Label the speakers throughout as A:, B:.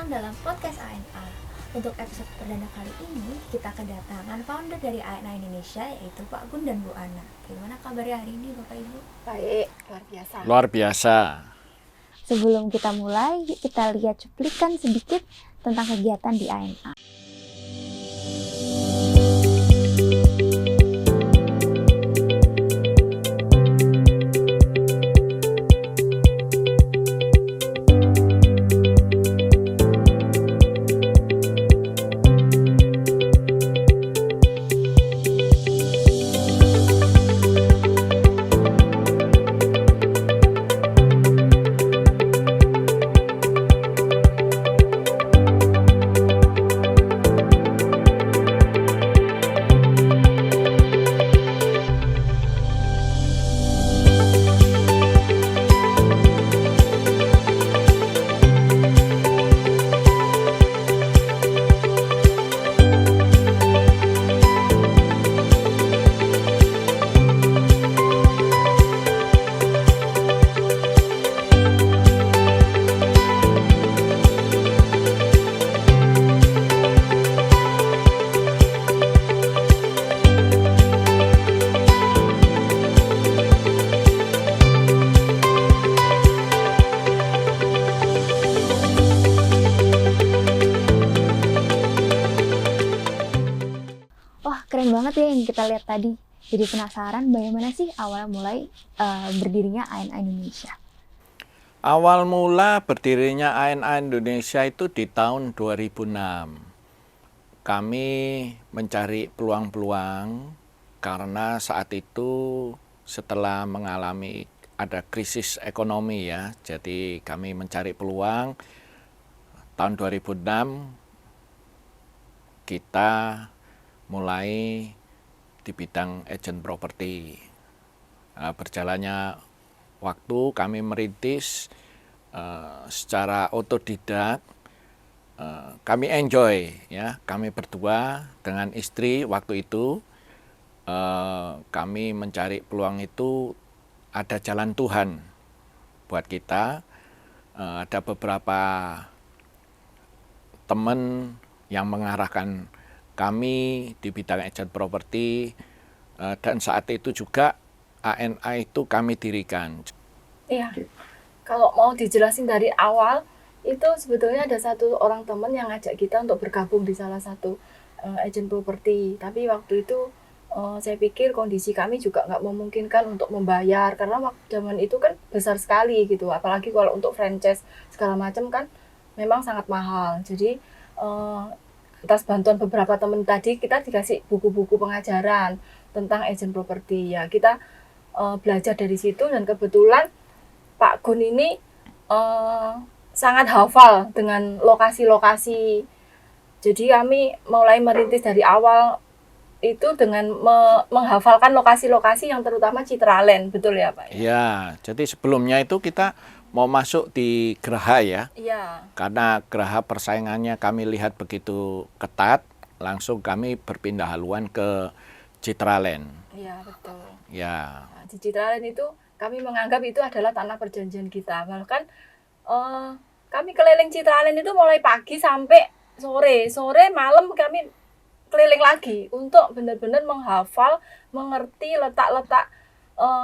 A: dalam podcast ANA. Untuk episode perdana kali ini, kita kedatangan founder dari ANA Indonesia, yaitu Pak Gun dan Bu Ana. Gimana kabarnya hari ini, Bapak Ibu?
B: Baik, luar biasa.
C: Luar biasa.
A: Sebelum kita mulai, kita lihat cuplikan sedikit tentang kegiatan di ANA. Wah, keren banget ya yang kita lihat tadi. Jadi penasaran bagaimana sih awal mulai berdirinya ANA Indonesia?
C: Awal mula berdirinya ANA Indonesia itu di tahun 2006. Kami mencari peluang-peluang karena saat itu setelah mengalami ada krisis ekonomi ya. Jadi kami mencari peluang. Tahun 2006 kita mulai di bidang agent properti. Berjalannya waktu kami merintis secara otodidak. Kami enjoy ya, kami berdua dengan istri waktu itu kami mencari peluang itu ada jalan Tuhan buat kita. Ada beberapa teman yang mengarahkan kami di bidang agent properti dan saat itu juga ANA itu kami dirikan.
B: Iya, kalau mau dijelasin dari awal, itu sebetulnya ada satu orang teman yang ngajak kita untuk bergabung di salah satu agent properti. Tapi waktu itu saya pikir kondisi kami juga nggak memungkinkan untuk membayar, karena waktu zaman itu kan besar sekali gitu. Apalagi kalau untuk franchise segala macam kan memang sangat mahal. Jadi atas bantuan beberapa teman tadi, kita dikasih buku-buku pengajaran tentang agent properti. Ya, kita belajar dari situ dan kebetulan Pak Gun ini sangat hafal dengan lokasi-lokasi. Jadi kami mulai merintis dari awal itu dengan menghafalkan lokasi-lokasi yang terutama Citraland, betul ya Pak?
C: Ya, jadi sebelumnya itu kita mau masuk di Geraha ya.
B: Iya.
C: Karena Geraha persaingannya kami lihat begitu ketat, langsung kami berpindah haluan ke Citraland.
B: Iya, betul.
C: Ya.
B: Nah, di Citraland itu kami menganggap itu adalah tanah perjanjian kita. Bahkan kami keliling Citraland itu mulai pagi sampai sore. Sore malam kami keliling lagi untuk benar-benar menghafal, mengerti letak-letak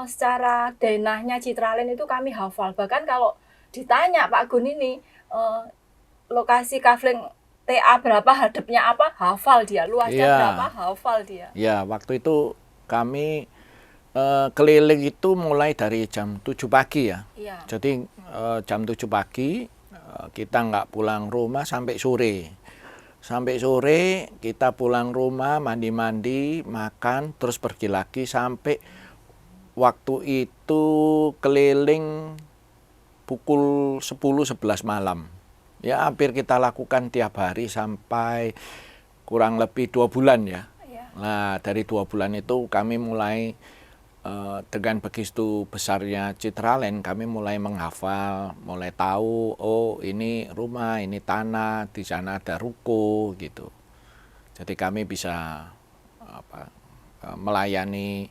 B: secara denahnya Citraland itu kami hafal. Bahkan kalau ditanya Pak Gun ini lokasi kafling TA berapa, hadapnya apa, hafal dia. Luasnya berapa, hafal dia.
C: Ya, waktu itu kami keliling itu mulai dari jam 7 pagi ya.
B: Iya.
C: Jadi jam 7 pagi kita nggak pulang rumah sampai sore. Sampai sore kita pulang rumah, mandi-mandi, makan, terus pergi lagi sampai waktu itu keliling pukul 10-11 malam. Ya hampir kita lakukan tiap hari sampai kurang lebih 2 bulan ya. Nah dari 2 bulan itu kami mulai dengan begitu besarnya Citraland, kami mulai menghafal, mulai tahu, oh ini rumah, ini tanah, di sana ada ruko gitu. Jadi kami bisa melayani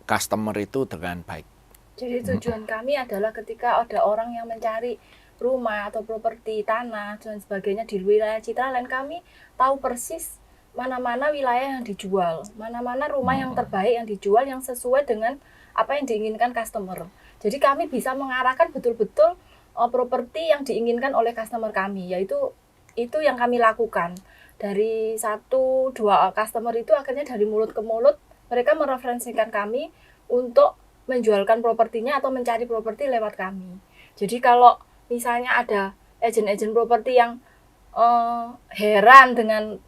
C: customer itu dengan baik.
B: Jadi tujuan kami adalah ketika ada orang yang mencari rumah atau properti tanah dan sebagainya di wilayah Citraland, kami tahu persis mana-mana wilayah yang dijual, mana-mana rumah yang terbaik yang dijual yang sesuai dengan apa yang diinginkan customer. Jadi kami bisa mengarahkan betul-betul properti yang diinginkan oleh customer kami, yaitu itu yang kami lakukan. Dari 1-2 customer itu akhirnya dari mulut ke mulut mereka mereferensikan kami untuk menjualkan propertinya atau mencari properti lewat kami. Jadi kalau misalnya ada agen-agen properti yang heran dengan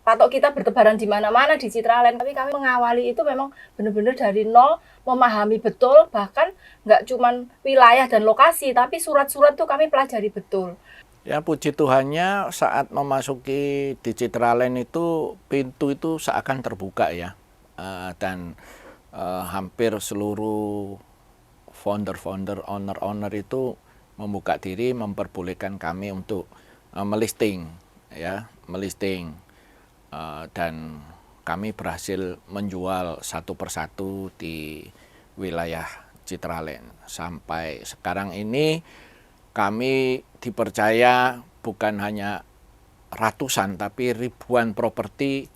B: patok kita bertebaran di mana-mana di Citraland, tapi kami mengawali itu memang benar-benar dari nol, memahami betul, bahkan nggak cuman wilayah dan lokasi, tapi surat-surat tuh kami pelajari betul.
C: Ya puji Tuhannya saat memasuki di Citraland itu pintu itu seakan terbuka ya. Dan hampir seluruh founder-founder, owner-owner itu membuka diri memperbolehkan kami untuk melisting ya, melisting. Dan kami berhasil menjual satu persatu di wilayah Citraland. Sampai sekarang ini kami dipercaya bukan hanya ratusan tapi ribuan properti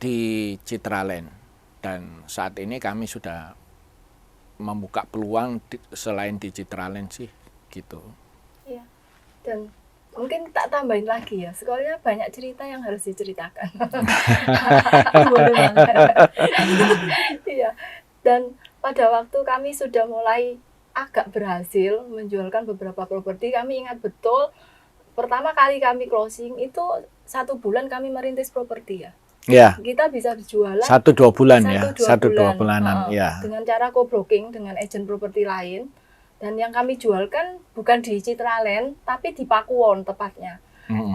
C: di Citraland. Dan saat ini kami sudah membuka peluang selain di Citraland sih gitu.
B: Iya. Dan mungkin tak tambahin lagi ya, sekolahnya banyak cerita yang harus diceritakan. Boleh banget. Iya. Dan pada waktu kami sudah mulai agak berhasil menjualkan beberapa properti, kami ingat betul pertama kali kami closing itu 1 bulan kami merintis properti ya.
C: Ya.
B: Kita bisa berjualan
C: 1-2 bulan ya,
B: 1-2
C: bulanan ya.
B: Dengan cara co-broking dengan agen properti lain. Dan yang kami jualkan bukan di Citraland, tapi di Pakuwon tepatnya.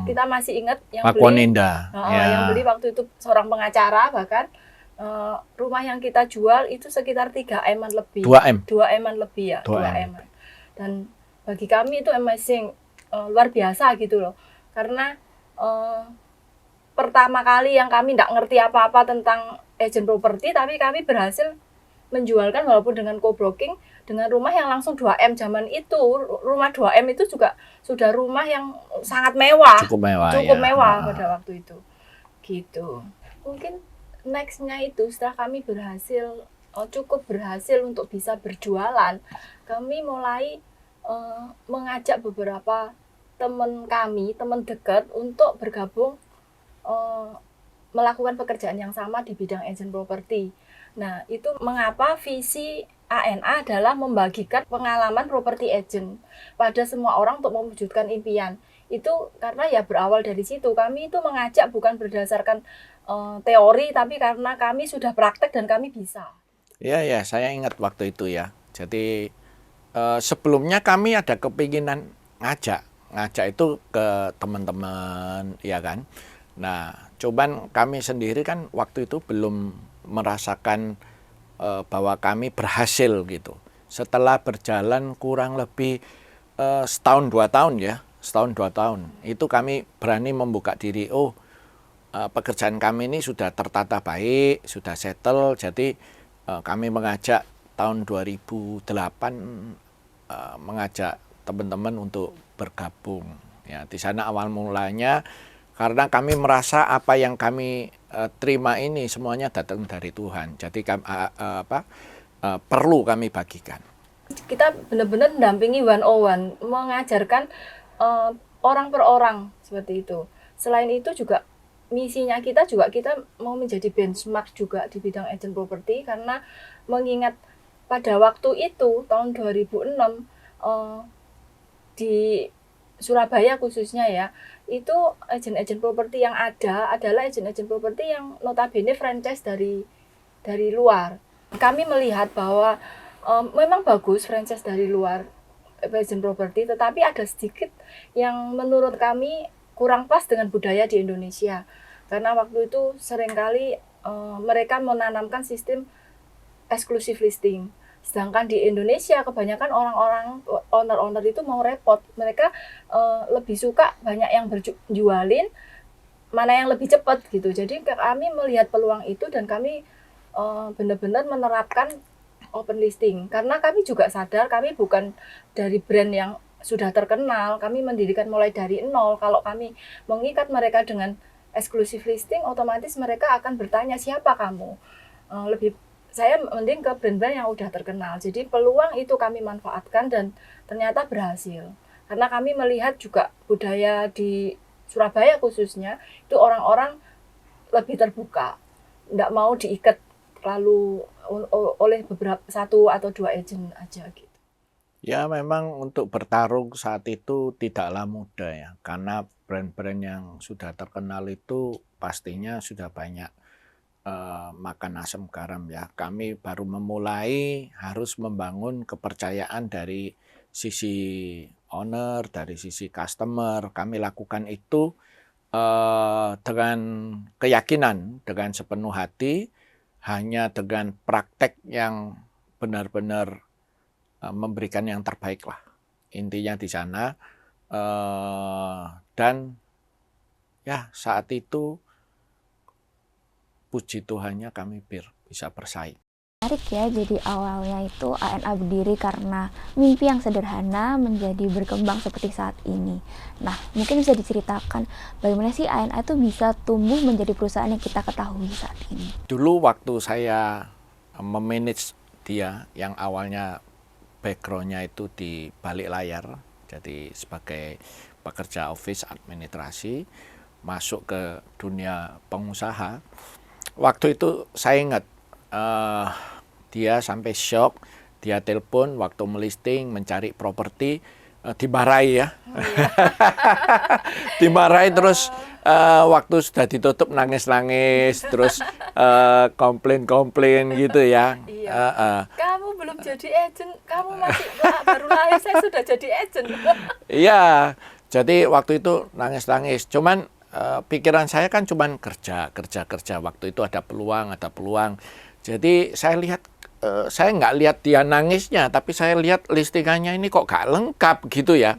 B: Kita masih ingat yang
C: Pakuwon
B: beli,
C: Indah.
B: yang beli waktu itu seorang pengacara, bahkan rumah yang kita jual itu sekitar 3M-an lebih. 2M-an lebih ya, 2M-an. Dan bagi kami itu amazing, luar biasa gitu loh. Karena pertama kali yang kami tidak ngerti apa-apa tentang agen properti, tapi kami berhasil menjualkan walaupun dengan co-broking dengan rumah yang langsung 2M. Zaman itu rumah 2M itu juga sudah rumah yang sangat mewah, cukup mewah pada waktu itu gitu. Mungkin nextnya itu setelah kami berhasil cukup berhasil untuk bisa berjualan, kami mulai mengajak beberapa teman kami, teman dekat untuk bergabung melakukan pekerjaan yang sama di bidang agen properti. Nah, itu mengapa visi ANA adalah membagikan pengalaman properti agent pada semua orang untuk mewujudkan impian. Itu karena ya berawal dari situ. Kami itu mengajak bukan berdasarkan teori, tapi karena kami sudah praktek dan kami bisa.
C: Ya, saya ingat waktu itu ya. Jadi sebelumnya kami ada kepinginan ngajak itu ke teman-teman, ya kan. Nah, cuman kami sendiri kan waktu itu belum merasakan bahwa kami berhasil gitu. Setelah berjalan kurang lebih setahun 2 tahun ya, itu kami berani membuka diri. Pekerjaan kami ini sudah tertata baik, sudah settle. Jadi kami mengajak tahun 2008 mengajak teman-teman untuk bergabung. Ya, di sana awal mulanya karena kami merasa apa yang kami terima ini semuanya datang dari Tuhan. Jadi perlu kami bagikan.
B: Kita benar-benar mendampingi 101, mengajarkan orang per orang seperti itu. Selain itu juga misinya kita mau menjadi benchmark juga di bidang agen properti, karena mengingat pada waktu itu tahun 2006 di Surabaya khususnya ya, itu agen-agen properti yang ada adalah agen-agen properti yang notabene franchise dari luar. Kami melihat bahwa memang bagus franchise dari luar agen properti, tetapi ada sedikit yang menurut kami kurang pas dengan budaya di Indonesia. Karena waktu itu seringkali mereka menanamkan sistem exclusive listing. Sedangkan di Indonesia kebanyakan orang-orang owner-owner itu mau repot. Mereka lebih suka banyak yang berjualin, mana yang lebih cepat gitu. Jadi kami melihat peluang itu dan kami benar-benar menerapkan open listing. Karena kami juga sadar kami bukan dari brand yang sudah terkenal, kami mendirikan mulai dari nol. Kalau kami mengikat mereka dengan eksklusif listing, otomatis mereka akan bertanya siapa kamu. Lebih saya mending ke brand-brand yang udah terkenal. Jadi peluang itu kami manfaatkan dan ternyata berhasil. Karena kami melihat juga budaya di Surabaya khususnya itu orang-orang lebih terbuka, nggak mau diikat lalu oleh beberapa satu atau dua agent aja gitu.
C: Ya memang untuk bertarung saat itu tidaklah mudah ya, karena brand-brand yang sudah terkenal itu pastinya sudah banyak makan asam garam ya. Kami baru memulai harus membangun kepercayaan dari sisi owner, dari sisi customer. Kami lakukan itu dengan keyakinan, dengan sepenuh hati, hanya dengan praktek yang benar-benar memberikan yang terbaik lah. Intinya di sana. Dan ya saat itu puji Tuhannya kami bisa bersaing.
A: Menarik ya, jadi awalnya itu ANA berdiri karena mimpi yang sederhana menjadi berkembang seperti saat ini. Nah, mungkin bisa diceritakan bagaimana sih ANA itu bisa tumbuh menjadi perusahaan yang kita ketahui saat ini.
C: Dulu waktu saya memanage dia yang awalnya background-nya itu di balik layar, jadi sebagai pekerja office administrasi, masuk ke dunia pengusaha. Waktu itu saya ingat dia sampai shock, dia telepon waktu melisting mencari properti, dimarahi ya. Dimarahi terus waktu sudah ditutup nangis-nangis, terus komplain gitu ya.
B: Iya. Kamu belum jadi agent, kamu masih baru lahir, saya sudah jadi agent.
C: Iya, jadi waktu itu nangis-nangis. Cuman pikiran saya kan cuman kerja. Waktu itu ada peluang. Jadi saya lihat, saya nggak lihat dia nangisnya, tapi saya lihat listingannya ini kok nggak lengkap gitu ya.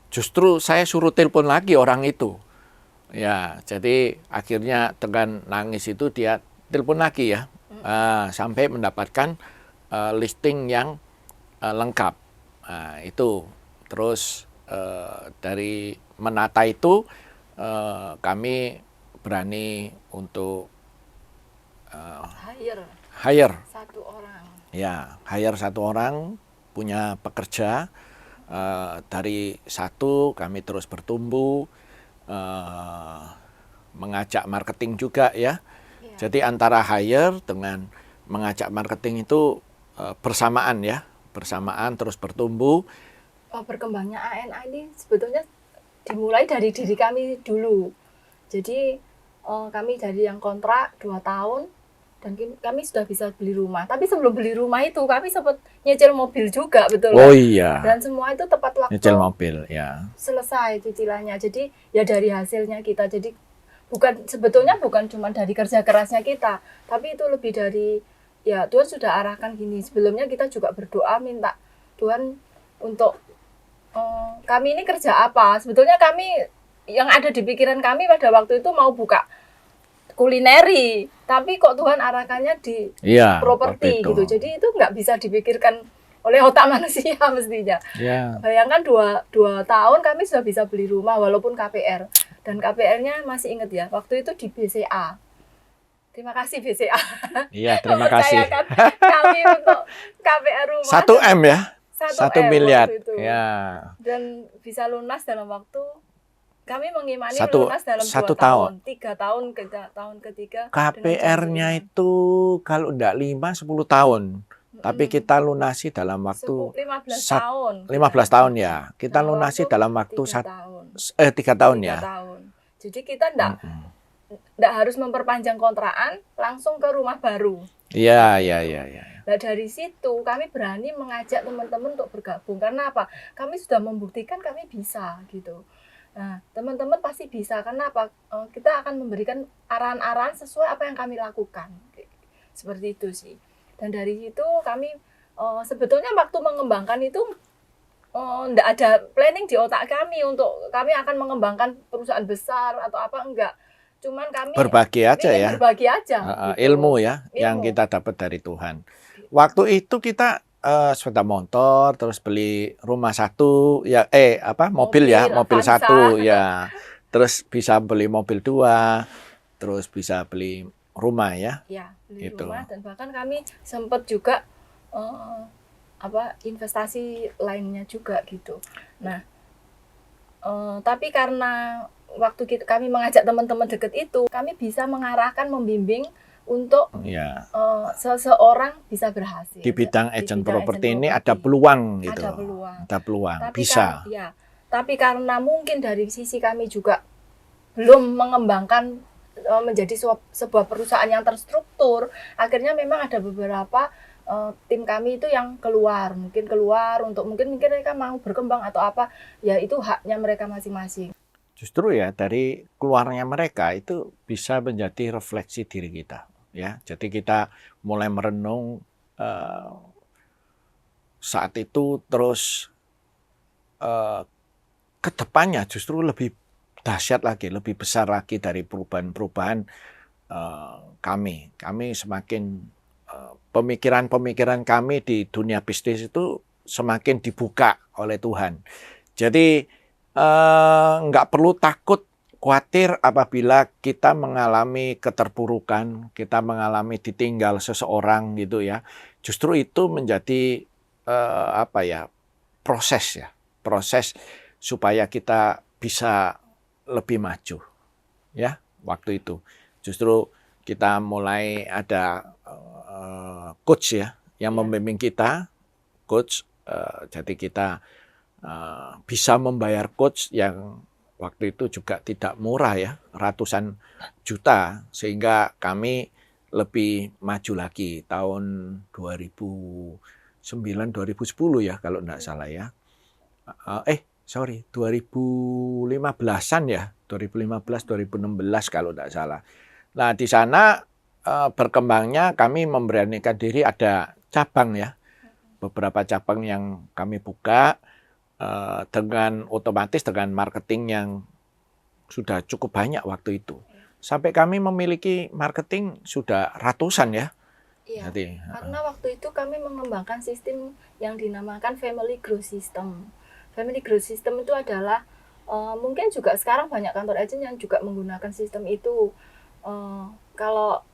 C: Justru saya suruh telepon lagi orang itu. Ya, jadi akhirnya dengan nangis itu dia telepon lagi ya, sampai mendapatkan listing yang lengkap. Itu terus dari menata itu kami berani untuk hire
B: satu orang.
C: Ya, hire satu orang, punya pekerja. Dari satu kami terus bertumbuh, mengajak marketing juga ya. Jadi antara hire dengan mengajak marketing itu bersamaan ya, bersamaan terus bertumbuh.
B: Berkembangnya ANA ini sebetulnya dimulai dari diri kami dulu. Jadi kami dari yang kontrak 2 tahun dan kami sudah bisa beli rumah. Tapi sebelum beli rumah itu kami sempat nyicil mobil juga, betul.
C: Oh iya.
B: Dan semua itu tepat waktu.
C: Nyicil mobil ya.
B: Selesai cicilannya. Jadi ya dari hasilnya kita. Jadi sebetulnya bukan cuma dari kerja kerasnya kita, tapi itu lebih dari ya Tuhan sudah arahkan gini. Sebelumnya kita juga berdoa minta Tuhan untuk kami ini kerja apa. Sebetulnya kami yang ada di pikiran kami pada waktu itu mau buka kulineri, tapi kok Tuhan arahkannya di properti gitu. Jadi itu nggak bisa dipikirkan oleh otak manusia mestinya. Bayangkan 2 tahun kami sudah bisa beli rumah walaupun KPR. Dan KPR-nya masih ingat ya, waktu itu di BCA. Terima kasih BCA.
C: Iya, terima kasih.
B: Kami untuk KPR rumah.
C: 1 M ya? 1 miliar.
B: Ya. Dan bisa lunas dalam waktu, kami mengimani lunas dalam 2 tahun. 3 tahun ke tahun ketiga.
C: KPR-nya itu kalau enggak 5-10 tahun. Tapi kita lunasi dalam waktu
B: 15 tahun.
C: 15 tahun ya. Kita lunasi dalam waktu 3 tahun ya.
B: 3 tahun. Jadi kita enggak harus memperpanjang kontrakan, langsung ke rumah baru.
C: Iya.
B: Nah dari situ kami berani mengajak teman-teman untuk bergabung. Karena apa? Kami sudah membuktikan kami bisa gitu. Nah teman-teman pasti bisa. Karena apa? Kita akan memberikan arahan-arahan sesuai apa yang kami lakukan. Seperti itu sih. Dan dari situ kami sebetulnya waktu mengembangkan itu enggak ada planning di otak kami untuk kami akan mengembangkan perusahaan besar atau apa, enggak. Cuman kami
C: berbagi aja ya.
B: Berbagi aja.
C: Ilmu ya, ilmu yang kita dapat dari Tuhan. Waktu itu kita sepeda motor, terus beli rumah satu, ya mobil ya, mobil
B: Avanza.
C: satu ya. Terus bisa beli mobil 2, terus bisa beli rumah ya.
B: Ya, beli
C: Itu.
B: rumah, dan bahkan kami sempat juga investasi lainnya juga gitu. Nah, tapi karena waktu kami mengajak teman-teman deket itu, kami bisa mengarahkan, membimbing untuk
C: Ya.
B: seseorang bisa berhasil.
C: Di bidang
B: Di
C: agent
B: bidang
C: properti
B: agent
C: ini
B: properti.
C: ada peluang gitu.
B: Ada peluang.
C: Ada peluang,
B: Tapi
C: bisa.
B: Tapi karena mungkin dari sisi kami juga belum mengembangkan menjadi sebuah perusahaan yang terstruktur, akhirnya memang ada beberapa tim kami itu yang keluar untuk mungkin mereka mau berkembang atau apa, ya itu haknya mereka masing-masing.
C: Justru ya dari keluarnya mereka itu bisa menjadi refleksi diri kita ya. Jadi kita mulai merenung saat itu, terus ke depannya justru lebih dahsyat lagi, lebih besar lagi dari perubahan-perubahan kami. Kami semakin pemikiran-pemikiran kami di dunia bisnis itu semakin dibuka oleh Tuhan. Jadi nggak perlu takut, khawatir apabila kita mengalami keterpurukan, kita mengalami ditinggal seseorang gitu ya. Justru itu menjadi proses supaya kita bisa lebih maju ya. Waktu itu justru kita mulai ada coach ya yang membimbing kita, coach. Jadi kita bisa membayar coach yang waktu itu juga tidak murah ya, ratusan juta, sehingga kami lebih maju lagi tahun 2009-2010 ya kalau enggak salah ya. 2015-an ya, 2015-2016 kalau enggak salah. Nah, di sana berkembangnya kami memberanikan diri, ada cabang ya. Beberapa cabang yang kami buka dengan otomatis dengan marketing yang sudah cukup banyak waktu itu. Sampai kami memiliki marketing sudah ratusan ya.
B: Iya,
C: Jadi,
B: karena waktu itu kami mengembangkan sistem yang dinamakan Family Growth System. Family Growth System itu adalah mungkin juga sekarang banyak kantor agent yang juga menggunakan sistem itu. Kalau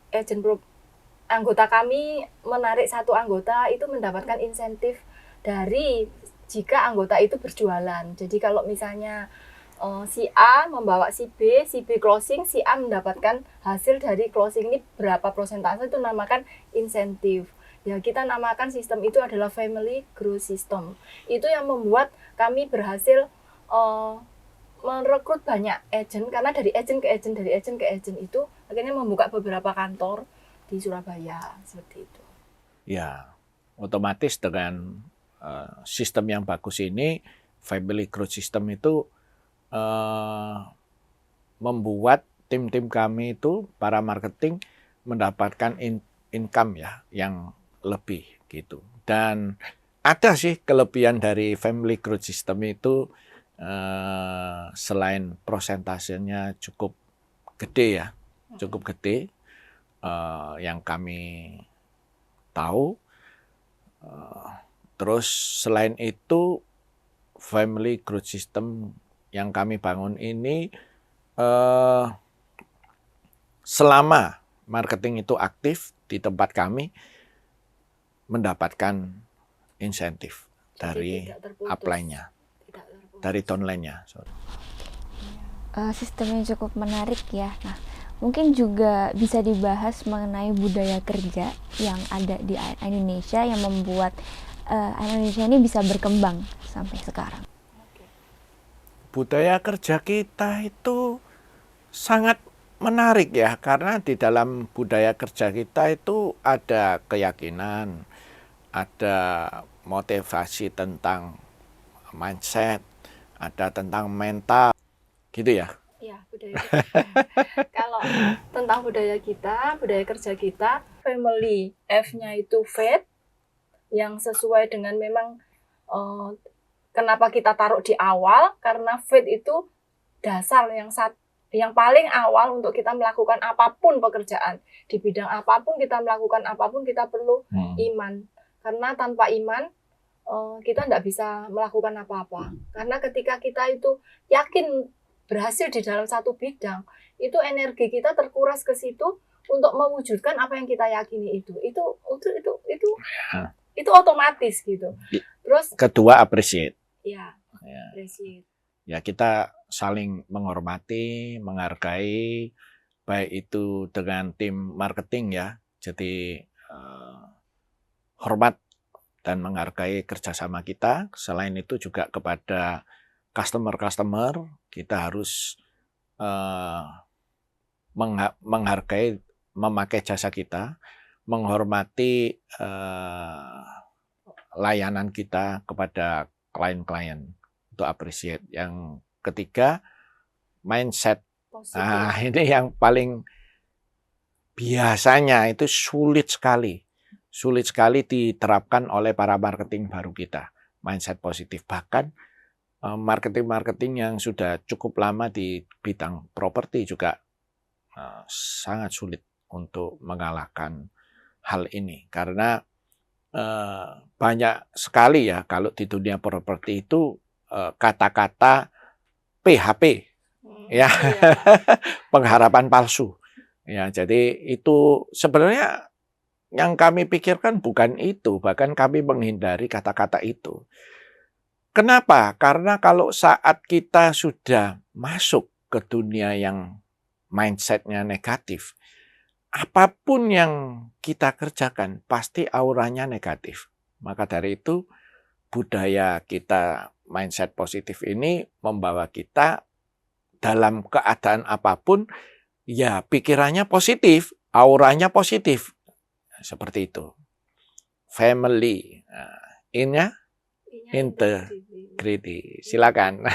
B: anggota kami menarik satu anggota itu mendapatkan insentif dari jika anggota itu berjualan. Jadi kalau misalnya si A membawa si B closing, si A mendapatkan hasil dari closing ini berapa persentase, itu namakan insentif. Ya, kita namakan sistem itu adalah Family Growth System. Itu yang membuat kami berhasil merekrut banyak agent, karena dari agent ke agent itu akhirnya membuka beberapa kantor di Surabaya seperti itu.
C: Ya, otomatis dengan sistem yang bagus ini, Family Growth System itu membuat tim-tim kami itu, para marketing, mendapatkan income ya yang lebih gitu. Dan ada sih kelebihan dari Family Growth System itu, selain prosentasenya cukup gede ya, cukup gede yang kami tahu. Terus selain itu, Family Growth System yang kami bangun ini selama marketing itu aktif di tempat kami mendapatkan insentif dari upline-nya, dari downline-nya.
A: Sistemnya cukup menarik ya. Nah, mungkin juga bisa dibahas mengenai budaya kerja yang ada di Indonesia yang membuat Indonesia ini bisa berkembang sampai sekarang.
C: Budaya kerja kita itu sangat menarik ya, karena di dalam budaya kerja kita itu ada keyakinan, ada motivasi tentang mindset, ada tentang mental, gitu ya.
B: Ya, budaya kita. Kalau tentang budaya kerja kita, family, F-nya itu faith, yang sesuai dengan memang kenapa kita taruh di awal, karena faith itu dasar yang paling awal untuk kita melakukan apapun pekerjaan. Di bidang apapun kita melakukan apapun, kita perlu iman. Karena tanpa iman kita tidak bisa melakukan apa-apa. Karena ketika kita itu yakin berhasil di dalam satu bidang, itu energi kita terkuras ke situ untuk mewujudkan apa yang kita yakini itu. Itu otomatis gitu. Terus
C: kedua appreciate.
B: ya,
C: Ya.
B: appreciate.
C: Ya, kita saling menghormati, menghargai, baik itu dengan tim marketing ya. Jadi hormat dan menghargai kerjasama kita. Selain itu juga kepada customer, kita harus menghargai, memakai jasa kita, menghormati layanan kita kepada klien-klien, untuk appreciate. Yang ketiga, mindset.
B: Positif.
C: Nah, ini yang paling biasanya itu sulit sekali diterapkan oleh para marketing baru kita. Mindset positif. Bahkan marketing-marketing yang sudah cukup lama di bidang properti juga sangat sulit untuk mengalahkan hal ini. Karena banyak sekali ya kalau di dunia properti itu kata-kata PHP, ya, pengharapan palsu. Ya, jadi itu sebenarnya yang kami pikirkan bukan itu, bahkan kami menghindari kata-kata itu. Kenapa? Karena kalau saat kita sudah masuk ke dunia yang mindsetnya negatif, apapun yang kita kerjakan pasti auranya negatif. Maka dari itu budaya kita mindset positif ini membawa kita dalam keadaan apapun ya pikirannya positif, auranya positif. Seperti itu. Family. In-nya integrity. Silakan.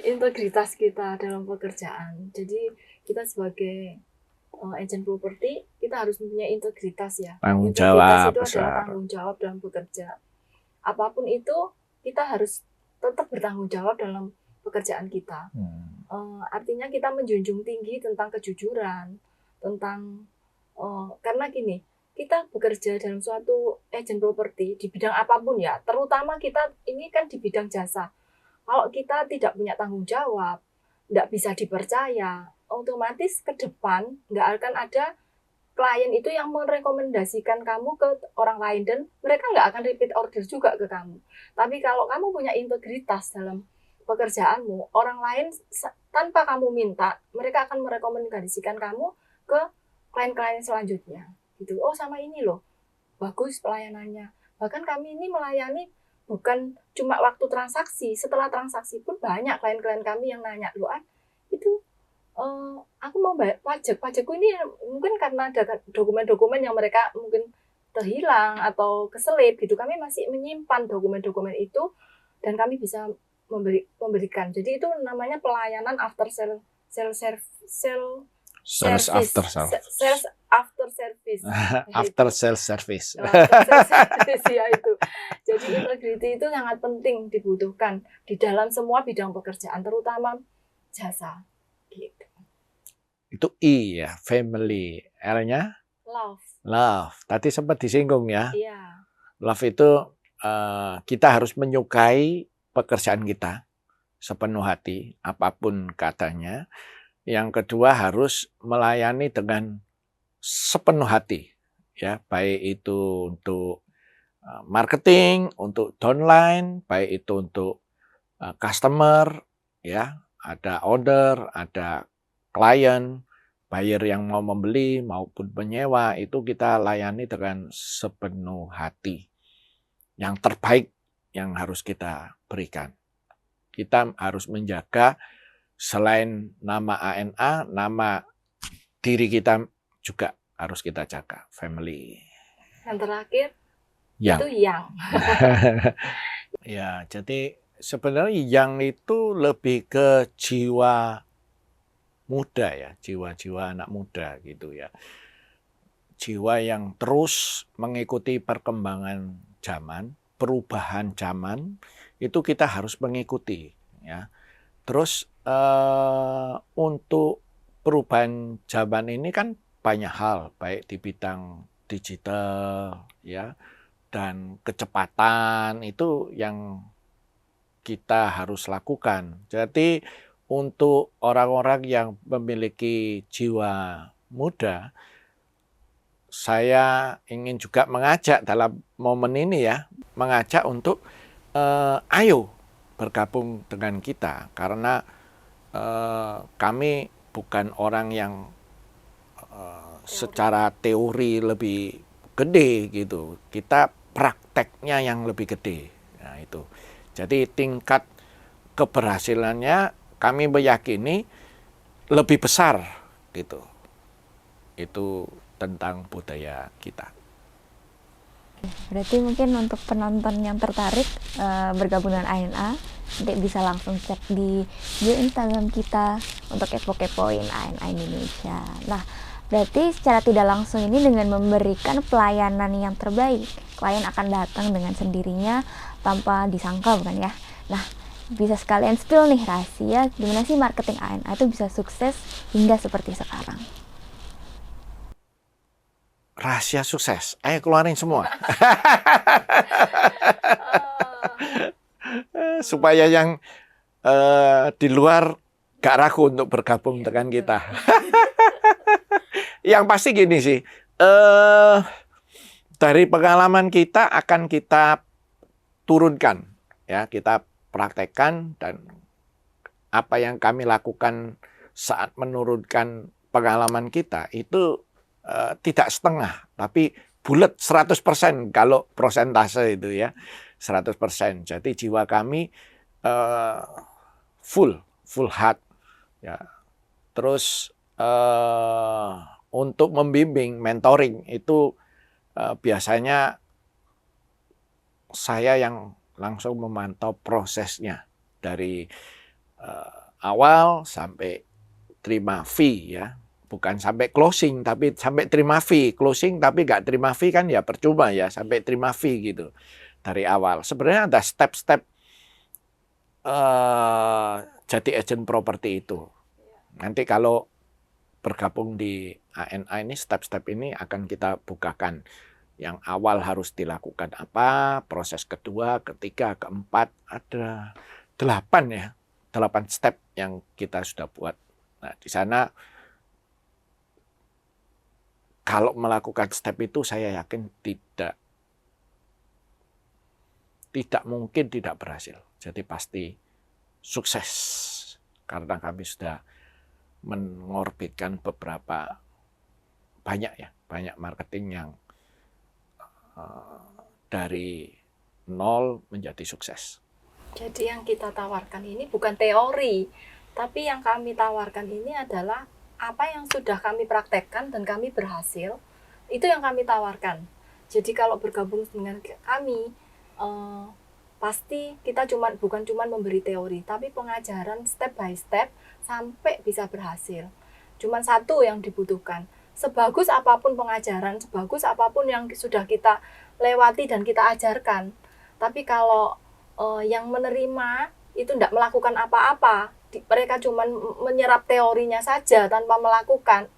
B: Integritas kita dalam pekerjaan. Jadi kita sebagai agen properti kita harus mempunyai integritas ya.
C: Tanggung
B: Integritas
C: jawab
B: itu
C: besar.
B: adalah tanggung jawab dalam bekerja. Apapun itu kita harus tetap bertanggung jawab dalam pekerjaan kita. Artinya kita menjunjung tinggi tentang kejujuran, tentang karena gini, kita bekerja dalam suatu agen properti di bidang apapun ya, terutama kita ini kan di bidang jasa. Kalau kita tidak punya tanggung jawab, tidak bisa dipercaya, otomatis ke depan nggak akan ada klien itu yang merekomendasikan kamu ke orang lain dan mereka nggak akan repeat order juga ke kamu. Tapi kalau kamu punya integritas dalam pekerjaanmu, orang lain tanpa kamu minta, mereka akan merekomendasikan kamu ke klien-klien selanjutnya. Gitu. Oh, sama ini loh, bagus pelayanannya. Bahkan kami ini melayani bukan cuma waktu transaksi, setelah transaksi pun banyak klien-klien kami yang nanya, loh itu aku mau bayar pajakku ini mungkin karena ada dokumen-dokumen yang mereka mungkin terhilang atau keselip gitu, kami masih menyimpan dokumen-dokumen itu dan kami bisa memberikan. Jadi itu namanya pelayanan after sales after service.
C: After sales service.
B: Ya itu. Jadi integrity itu sangat penting dibutuhkan di dalam semua bidang pekerjaan, terutama jasa. Gitu.
C: Itu I ya, family. L-nya? Love. Tadi sempat disinggung ya.
B: Iya.
C: Love itu kita harus menyukai pekerjaan kita sepenuh hati, apapun katanya. Yang kedua harus melayani dengan sepenuh hati, ya, baik itu untuk marketing, untuk downline, baik itu untuk customer, ya, ada order, ada klien, buyer yang mau membeli maupun penyewa, itu kita layani dengan sepenuh hati. Yang terbaik yang harus kita berikan. Kita harus menjaga selain nama ANA, nama diri kita juga harus kita jaga, family.
B: Yang terakhir
C: yang.
B: Itu yang.
C: Ya, jadi sebenarnya yang itu lebih ke jiwa muda ya, jiwa-jiwa anak muda gitu ya. Jiwa yang terus mengikuti perkembangan zaman, perubahan zaman, itu kita harus mengikuti ya. Terus untuk perubahan zaman ini kan banyak hal, baik di bidang digital, ya, dan kecepatan itu yang kita harus lakukan. Jadi untuk orang-orang yang memiliki jiwa muda, saya ingin juga mengajak dalam momen ini ya, mengajak untuk ayo bergabung dengan kita, karena kami bukan orang yang secara teori lebih gede gitu. Kita prakteknya yang lebih gede. Nah, itu. Jadi tingkat keberhasilannya kami meyakini lebih besar gitu. Itu tentang budaya kita.
A: Berarti mungkin untuk penonton yang tertarik bergabung dengan ANA, nanti bisa langsung cek di bio Instagram kita untuk kepo-kepoin ANA Indonesia. Nah, berarti secara tidak langsung ini dengan memberikan pelayanan yang terbaik, klien akan datang dengan sendirinya tanpa disangka, bukan ya? Nah, bisa sekalian spill nih rahasia gimana sih marketing ANA itu bisa sukses hingga seperti sekarang.
C: Rahasia sukses, ayo keluarin semua. Supaya yang di luar gak ragu untuk bergabung dengan kita. Yang pasti gini sih, dari pengalaman kita akan kita turunkan, ya, kita praktekkan, dan apa yang kami lakukan saat menurunkan pengalaman kita itu tidak setengah, tapi bulat 100% kalau prosentase itu ya, 100%. Jadi jiwa kami full heart ya. Terus untuk membimbing, mentoring itu biasanya saya yang langsung memantau prosesnya dari awal sampai terima fee ya. Bukan sampai closing, tapi sampai terima fee. Closing tapi nggak terima fee kan ya percuma ya, sampai terima fee gitu dari awal. Sebenarnya ada step-step jadi agent properti itu. Nanti kalau bergabung di ANA ini, step-step ini akan kita bukakan. Yang awal harus dilakukan apa, proses kedua, ketiga, keempat, ada 8 ya. 8 step yang kita sudah buat. Nah, di sana kalau melakukan step itu saya yakin tidak mungkin tidak berhasil. Jadi pasti sukses karena kami sudah mengorbitkan banyak marketing yang dari nol menjadi sukses.
B: Jadi yang kita tawarkan ini bukan teori, tapi yang kami tawarkan ini adalah apa yang sudah kami praktekkan dan kami berhasil, itu yang kami tawarkan. Jadi kalau bergabung dengan kami, pasti kita bukan cuma memberi teori, tapi pengajaran step by step sampai bisa berhasil. Cuman satu yang dibutuhkan, sebagus apapun pengajaran, sebagus apapun yang sudah kita lewati dan kita ajarkan, tapi kalau yang menerima itu tidak melakukan apa-apa, mereka cuma menyerap teorinya saja tanpa melakukan,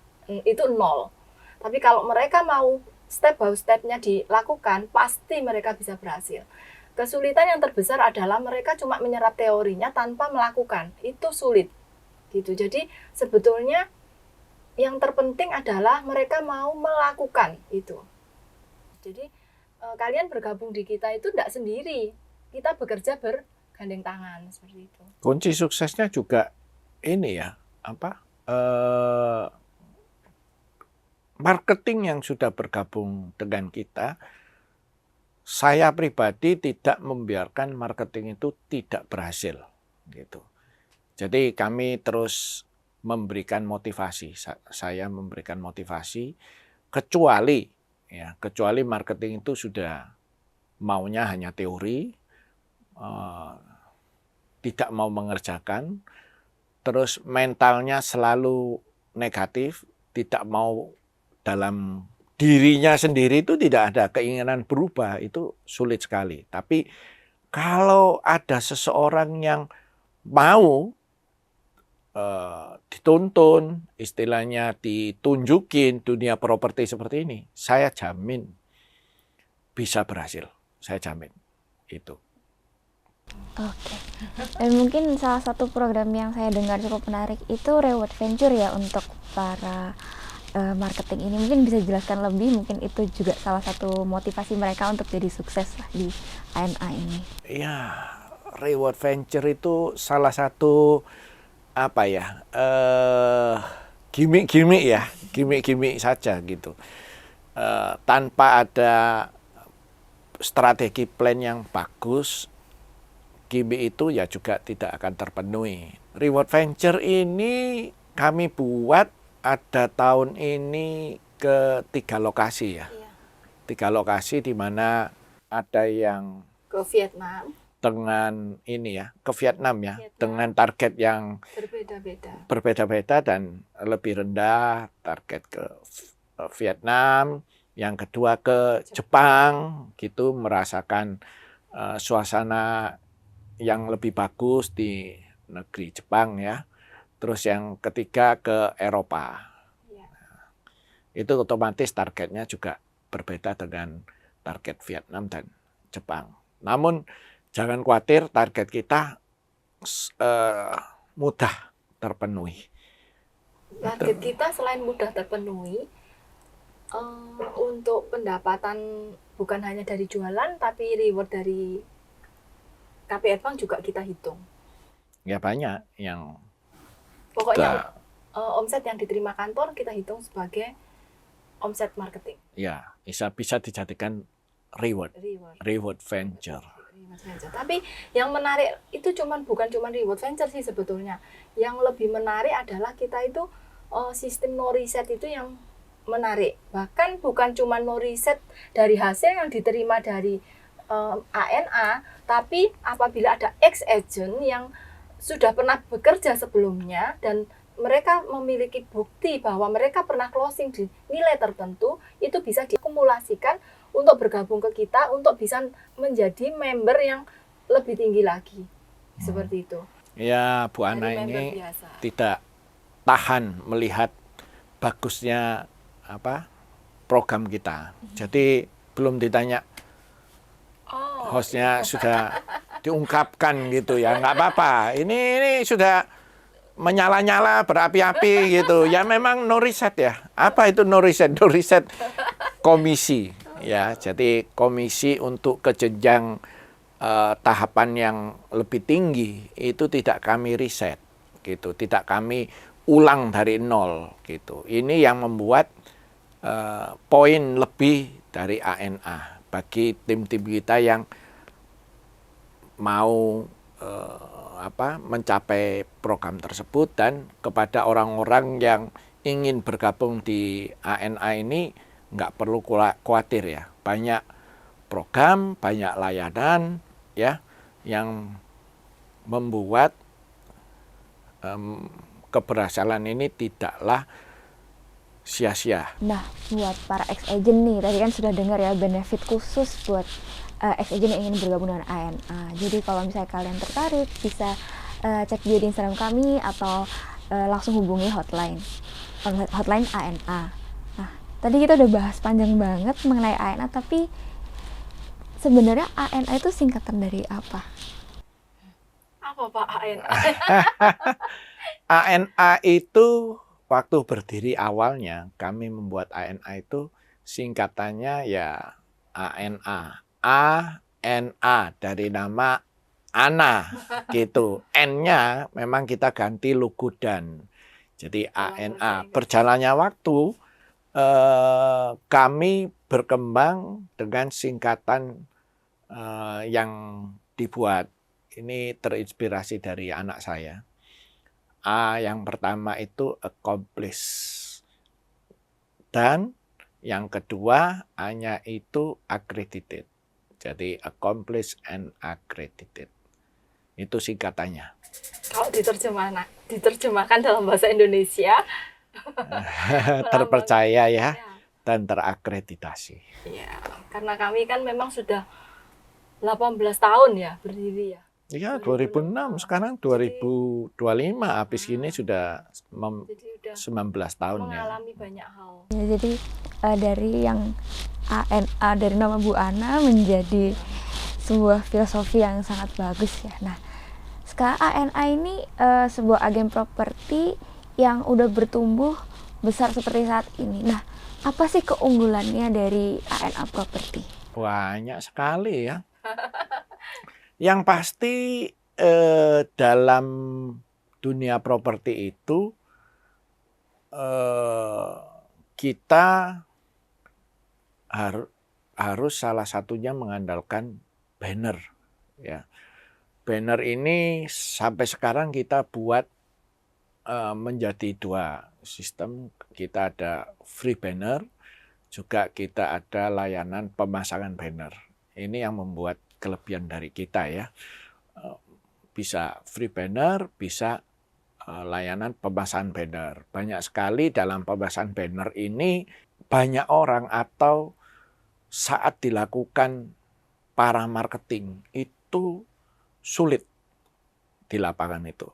B: itu nol. Tapi kalau mereka mau step by step-nya dilakukan, pasti mereka bisa berhasil. Kesulitan yang terbesar adalah mereka cuma menyerap teorinya tanpa melakukan, itu sulit. Gitu. Jadi sebetulnya yang terpenting adalah mereka mau melakukan itu. Jadi kalian bergabung di kita itu tidak sendiri, kita bekerja bergandeng tangan seperti itu.
C: Kunci suksesnya juga ini ya, marketing yang sudah bergabung dengan kita. Saya pribadi tidak membiarkan marketing itu tidak berhasil, gitu. Jadi kami terus memberikan motivasi. Saya memberikan motivasi, kecuali marketing itu sudah maunya hanya teori, tidak mau mengerjakan, terus mentalnya selalu negatif, tidak mau dalam dirinya sendiri itu tidak ada keinginan berubah, itu sulit sekali. Tapi kalau ada seseorang yang mau dituntun, istilahnya ditunjukin dunia properti seperti ini, saya jamin bisa berhasil. Saya jamin itu.
A: Oke. Dan mungkin salah satu program yang saya dengar cukup menarik itu reward venture ya untuk para marketing ini. Mungkin bisa jelaskan lebih, mungkin itu juga salah satu motivasi mereka untuk jadi sukses lah di ANA ini.
C: Ya, reward venture itu salah satu apa ya, gimmick-gimmick ya, gimmick-gimmick saja gitu. Tanpa ada strategi plan yang bagus, gimmick itu ya juga tidak akan terpenuhi. Reward venture ini kami buat ada tahun ini ke 3 lokasi ya. 3 lokasi di mana ada yang
B: Ke Vietnam
C: dengan ini ya, ke Vietnam ya,
B: Vietnam.
C: dengan target yang
B: berbeda-beda.
C: dan lebih rendah, target ke Vietnam, yang kedua ke Jepang, gitu, merasakan suasana yang lebih bagus di negeri Jepang ya. Terus yang ketiga ke Eropa.
B: Ya.
C: Itu otomatis targetnya juga berbeda dengan target Vietnam dan Jepang. Namun jangan khawatir, target kita mudah terpenuhi.
B: Target kita selain mudah terpenuhi, untuk pendapatan bukan hanya dari jualan, tapi reward dari KPR Bank juga kita hitung.
C: Ya banyak yang
B: Pokoknya omset yang diterima kantor kita hitung sebagai omset marketing.
C: ya bisa dijadikan reward venture.
B: Tapi yang menarik itu bukan cuma reward venture sih sebetulnya. Yang lebih menarik adalah kita itu sistem no reset itu yang menarik. Bahkan bukan cuma no reset dari hasil yang diterima dari ANA, tapi apabila ada ex-agent yang sudah pernah bekerja sebelumnya dan mereka memiliki bukti bahwa mereka pernah closing di nilai tertentu, itu bisa diakumulasikan untuk bergabung ke kita untuk bisa menjadi member yang lebih tinggi lagi. Seperti itu.
C: Ya, Bu Ana
B: Dari member
C: ini
B: biasa.
C: tidak tahan melihat bagusnya program kita. Jadi belum ditanya, hostnya sudah diungkapkan gitu ya, nggak apa-apa. Ini sudah menyala-nyala, berapi-api gitu. Ya memang no reset ya. Apa itu no reset? No reset komisi ya. Jadi komisi untuk ke jenjang tahapan yang lebih tinggi itu tidak kami riset gitu, tidak kami ulang dari nol gitu. Ini yang membuat poin lebih dari ANA bagi tim-tim kita yang mau mencapai program tersebut, dan kepada orang-orang yang ingin bergabung di ANA ini nggak perlu khawatir ya, banyak program, banyak layanan ya yang membuat keberhasilan ini tidaklah sia-sia.
A: Nah, buat para ex-agent nih, tadi kan sudah dengar ya benefit khusus buat ex-agent yang ingin bergabung dengan ANA. Jadi kalau misalnya kalian tertarik, bisa cek bio di Instagram kami atau langsung hubungi hotline ANA. Nah, tadi kita udah bahas panjang banget mengenai ANA, tapi sebenarnya ANA itu singkatan dari apa?
B: Apa Pak ANA?
C: ANA itu waktu berdiri awalnya, kami membuat ANA itu singkatannya ya ANA. ANA dari nama Ana gitu. N-nya memang kita ganti Lugudan. Jadi ANA. Berjalannya waktu kami berkembang dengan singkatan yang dibuat. Ini terinspirasi dari anak saya. A yang pertama itu accomplish. Dan yang kedua A-nya itu accredited. Jadi accomplish and accredited. Itu singkatannya.
B: Kalau diterjemahkan dalam bahasa Indonesia
C: terpercaya ya, dan terakreditasi.
B: Ya, karena kami kan memang sudah 18 tahun ya berdiri ya.
C: Iya,
B: 2006.
C: 2006, sekarang
B: Jadi
C: 2025, habis ini sudah
B: jadi udah
C: 19 tahun ya.
B: mengalami banyak hal.
A: Ya, jadi dari yang ANA, dari nama Bu Ana menjadi sebuah filosofi yang sangat bagus ya. Nah, sekarang ANA ini sebuah agen properti yang udah bertumbuh besar seperti saat ini. Nah, apa sih keunggulannya dari ANA Property?
C: Banyak sekali ya. Yang pasti dalam dunia properti itu kita harus salah satunya mengandalkan banner ya. Banner ini sampai sekarang kita buat menjadi 2 sistem. Kita ada free banner, juga kita ada layanan pemasangan banner. Ini yang membuat kelebihan dari kita ya. Bisa free banner, bisa layanan pemasangan banner. Banyak sekali dalam pemasangan banner ini banyak orang atau saat dilakukan para marketing itu sulit di lapangan itu.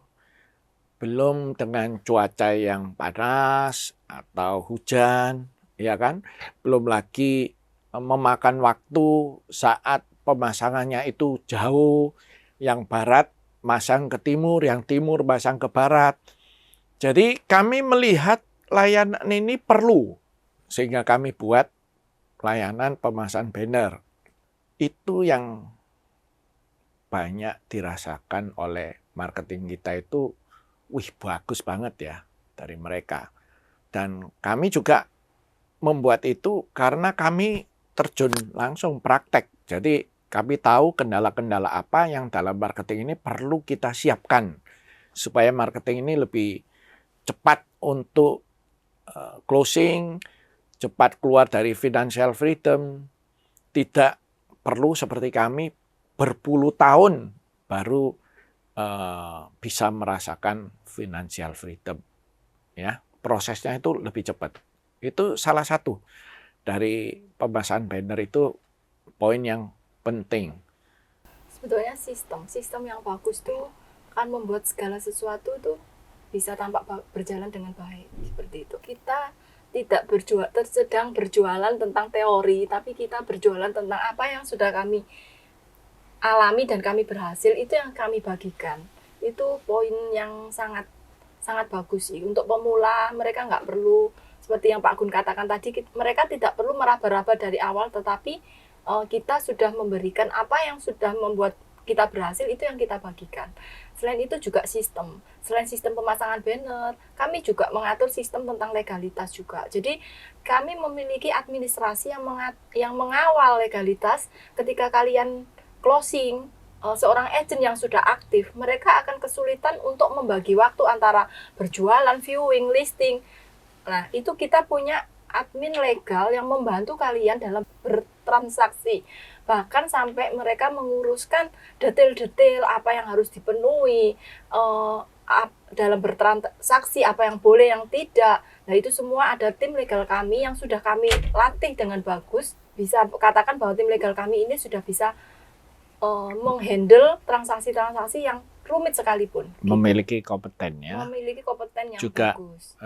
C: Belum dengan cuaca yang panas atau hujan, ya kan? Belum lagi memakan waktu saat pemasangannya itu jauh, yang barat masang ke timur, yang timur masang ke barat. Jadi kami melihat layanan ini perlu, sehingga kami buat layanan pemasangan banner. Itu yang banyak dirasakan oleh marketing kita itu, wih bagus banget ya dari mereka. Dan kami juga membuat itu karena kami terjun langsung praktek. Jadi kami tahu kendala-kendala apa yang dalam marketing ini perlu kita siapkan supaya marketing ini lebih cepat untuk closing, cepat keluar dari financial freedom, tidak perlu seperti kami berpuluh tahun baru bisa merasakan financial freedom. Ya, prosesnya itu lebih cepat. Itu salah satu dari pembahasan banner itu poin yang penting.
B: Sebetulnya sistem yang bagus tuh akan membuat segala sesuatu tuh bisa tampak berjalan dengan baik seperti itu. Kita tidak sedang berjualan tentang teori, tapi kita berjualan tentang apa yang sudah kami alami dan kami berhasil, itu yang kami bagikan. Itu poin yang sangat sangat bagus sih. Untuk pemula mereka nggak perlu seperti yang Pak Gun katakan tadi, mereka tidak perlu meraba-raba dari awal, tetapi kita sudah memberikan apa yang sudah membuat kita berhasil, itu yang kita bagikan. Selain itu juga sistem. Selain sistem pemasangan banner, kami juga mengatur sistem tentang legalitas juga. Jadi kami memiliki administrasi yang mengawal legalitas. Ketika kalian closing, seorang agent yang sudah aktif, mereka akan kesulitan untuk membagi waktu antara berjualan, viewing, listing. Nah, itu kita punya admin legal yang membantu kalian dalam bertransaksi. Bahkan sampai mereka menguruskan detail-detail apa yang harus dipenuhi, dalam bertransaksi apa yang boleh, yang tidak. Nah, itu semua ada tim legal kami yang sudah kami latih dengan bagus. Bisa katakan bahwa tim legal kami ini sudah bisa menghandle transaksi-transaksi yang rumit sekalipun.
C: Memiliki kompeten ya.
B: Memiliki kompeten yang
C: juga,
B: bagus.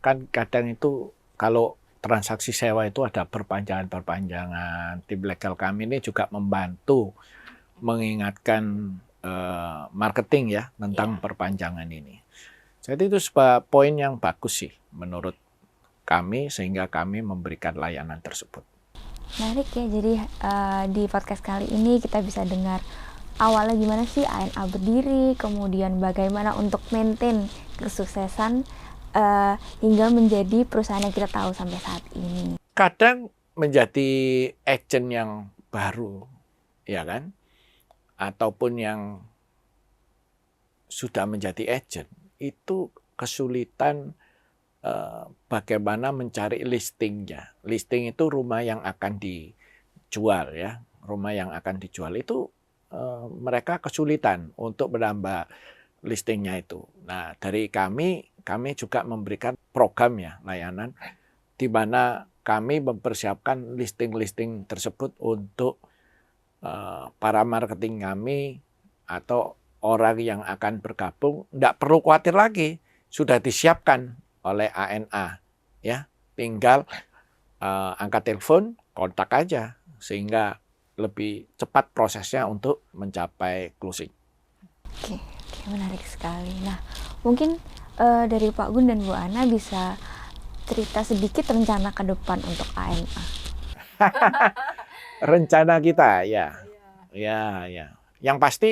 C: Kan kadang itu kalau transaksi sewa itu ada perpanjangan. Tim legal kami ini juga membantu mengingatkan marketing ya tentang perpanjangan ini. Jadi itu sebuah poin yang bagus sih menurut kami, sehingga kami memberikan layanan tersebut.
A: Menarik ya, jadi di podcast kali ini kita bisa dengar awalnya gimana sih ANA berdiri, kemudian bagaimana untuk maintain kesuksesan hingga menjadi perusahaan yang kita tahu sampai saat ini.
C: Kadang menjadi agent yang baru, ya kan? Ataupun yang sudah menjadi agent, itu kesulitan bagaimana mencari listingnya. Listing itu rumah yang akan dijual ya. Rumah yang akan dijual itu mereka kesulitan untuk menambah listingnya itu. Nah, dari kami juga memberikan program ya, layanan di mana kami mempersiapkan listing-listing tersebut untuk para marketing kami atau orang yang akan bergabung tidak perlu khawatir lagi, sudah disiapkan oleh ANA, ya, tinggal angkat telepon, kontak aja, sehingga lebih cepat prosesnya untuk mencapai closing.
A: Oke, menarik sekali. Nah, mungkin dari Pak Gun dan Bu Ana bisa cerita sedikit rencana ke depan untuk ANA.
C: Rencana kita, ya. Yang pasti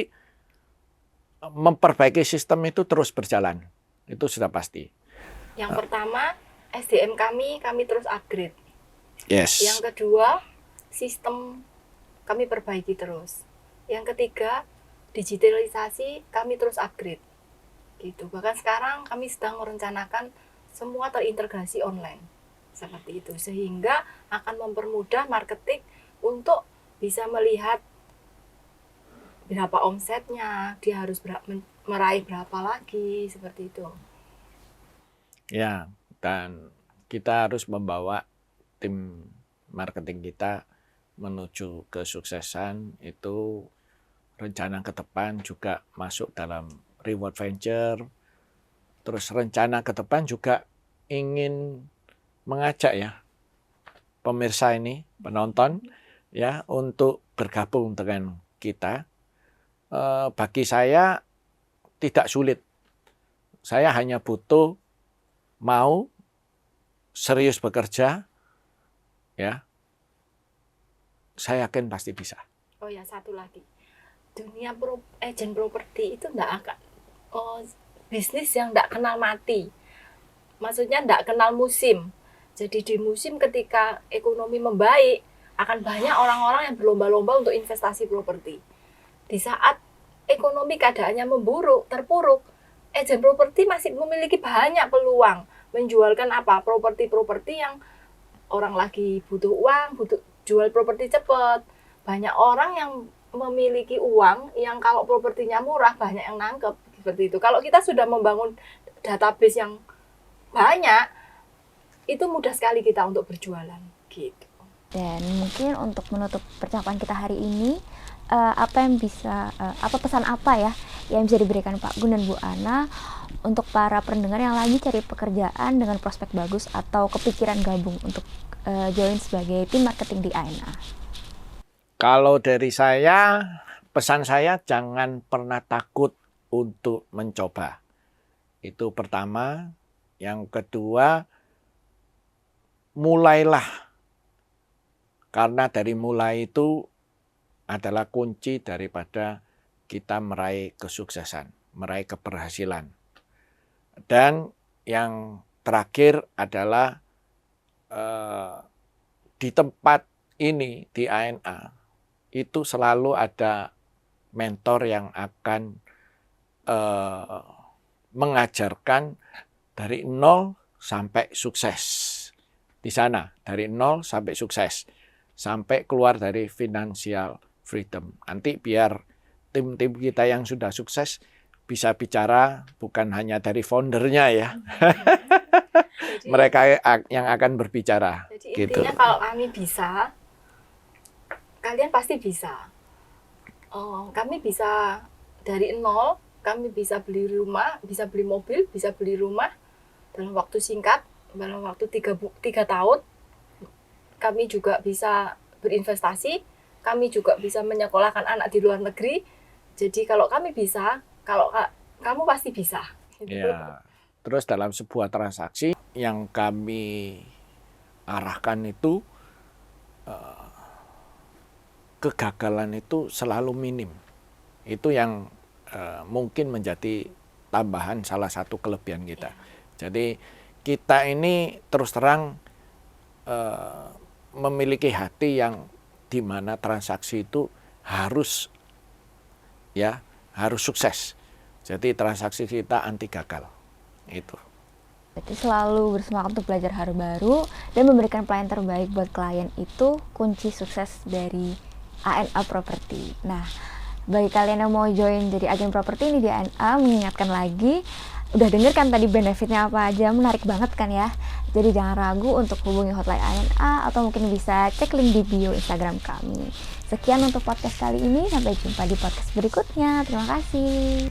C: memperbaiki sistem itu terus berjalan, itu sudah pasti.
B: Yang pertama, SDM kami terus upgrade.
C: Yes.
B: Yang kedua, sistem kami perbaiki terus. Yang ketiga, digitalisasi kami terus upgrade. Gitu. Bahkan sekarang kami sedang merencanakan semua terintegrasi online. Seperti itu. Sehingga akan mempermudah marketing untuk bisa melihat berapa omsetnya, dia harus meraih berapa lagi, seperti itu.
C: Ya, dan kita harus membawa tim marketing kita menuju kesuksesan. Itu rencana ke depan juga masuk dalam reward venture. Terus rencana ke depan juga ingin mengajak ya pemirsa ini, penonton ya, untuk bergabung dengan kita. Bagi saya tidak sulit. Saya hanya butuh mau serius bekerja, ya. Saya yakin pasti bisa.
B: Oh ya, satu lagi. Dunia agent properti itu enggak akan bisnis yang enggak kenal mati. Maksudnya enggak kenal musim. Jadi di musim ketika ekonomi membaik, akan banyak orang-orang yang berlomba-lomba untuk investasi properti. Di saat ekonomi keadaannya terpuruk, agen properti masih memiliki banyak peluang menjualkan apa? Properti-properti yang orang lagi butuh uang, butuh jual properti cepat. Banyak orang yang memiliki uang yang kalau propertinya murah banyak yang nangkep seperti itu. Kalau kita sudah membangun database yang banyak, itu mudah sekali kita untuk berjualan gitu.
A: Dan mungkin untuk menutup percakapan kita hari ini, pesan apa ya yang bisa diberikan Pak Gun dan Bu Ana untuk para pendengar yang lagi cari pekerjaan dengan prospek bagus atau kepikiran gabung untuk join sebagai tim marketing di ANA?
C: Kalau dari saya, pesan saya jangan pernah takut untuk mencoba. Itu pertama. Yang kedua, mulailah. Karena dari mulai itu adalah kunci daripada kita meraih kesuksesan, meraih keberhasilan. Dan yang terakhir adalah di tempat ini, di ANA, itu selalu ada mentor yang akan mengajarkan dari nol sampai sukses. Di sana, dari nol sampai sukses. Sampai keluar dari financial freedom. Nanti biar tim-tim kita yang sudah sukses bisa bicara bukan hanya dari foundernya ya. Jadi, mereka yang akan berbicara.
B: Jadi gitu. Intinya kalau kami bisa, kalian pasti bisa. Kami bisa dari nol, kami bisa beli rumah, bisa beli mobil, bisa beli rumah dalam waktu singkat, dalam waktu 3 tahun. Kami juga bisa berinvestasi, kami juga bisa menyekolahkan anak di luar negeri. Jadi kalau kami bisa, kalau kamu pasti bisa.
C: Ya. Terus dalam sebuah transaksi yang kami arahkan itu, kegagalan itu selalu minim. Itu yang mungkin menjadi tambahan salah satu kelebihan kita. Jadi kita ini terus terang memiliki hati yang di mana transaksi itu harus sukses. Jadi transaksi kita anti gagal. Itu.
A: Berarti selalu bersemangat untuk belajar hal baru dan memberikan pelayanan terbaik buat klien itu kunci sukses dari ANA Property. Nah, bagi kalian yang mau join jadi agen properti ini di ANA, mengingatkan lagi, udah denger kan tadi benefitnya apa aja, menarik banget kan ya. Jadi jangan ragu untuk hubungi hotline ANA atau mungkin bisa cek link di bio Instagram kami. Sekian untuk podcast kali ini, sampai jumpa di podcast berikutnya. Terima kasih.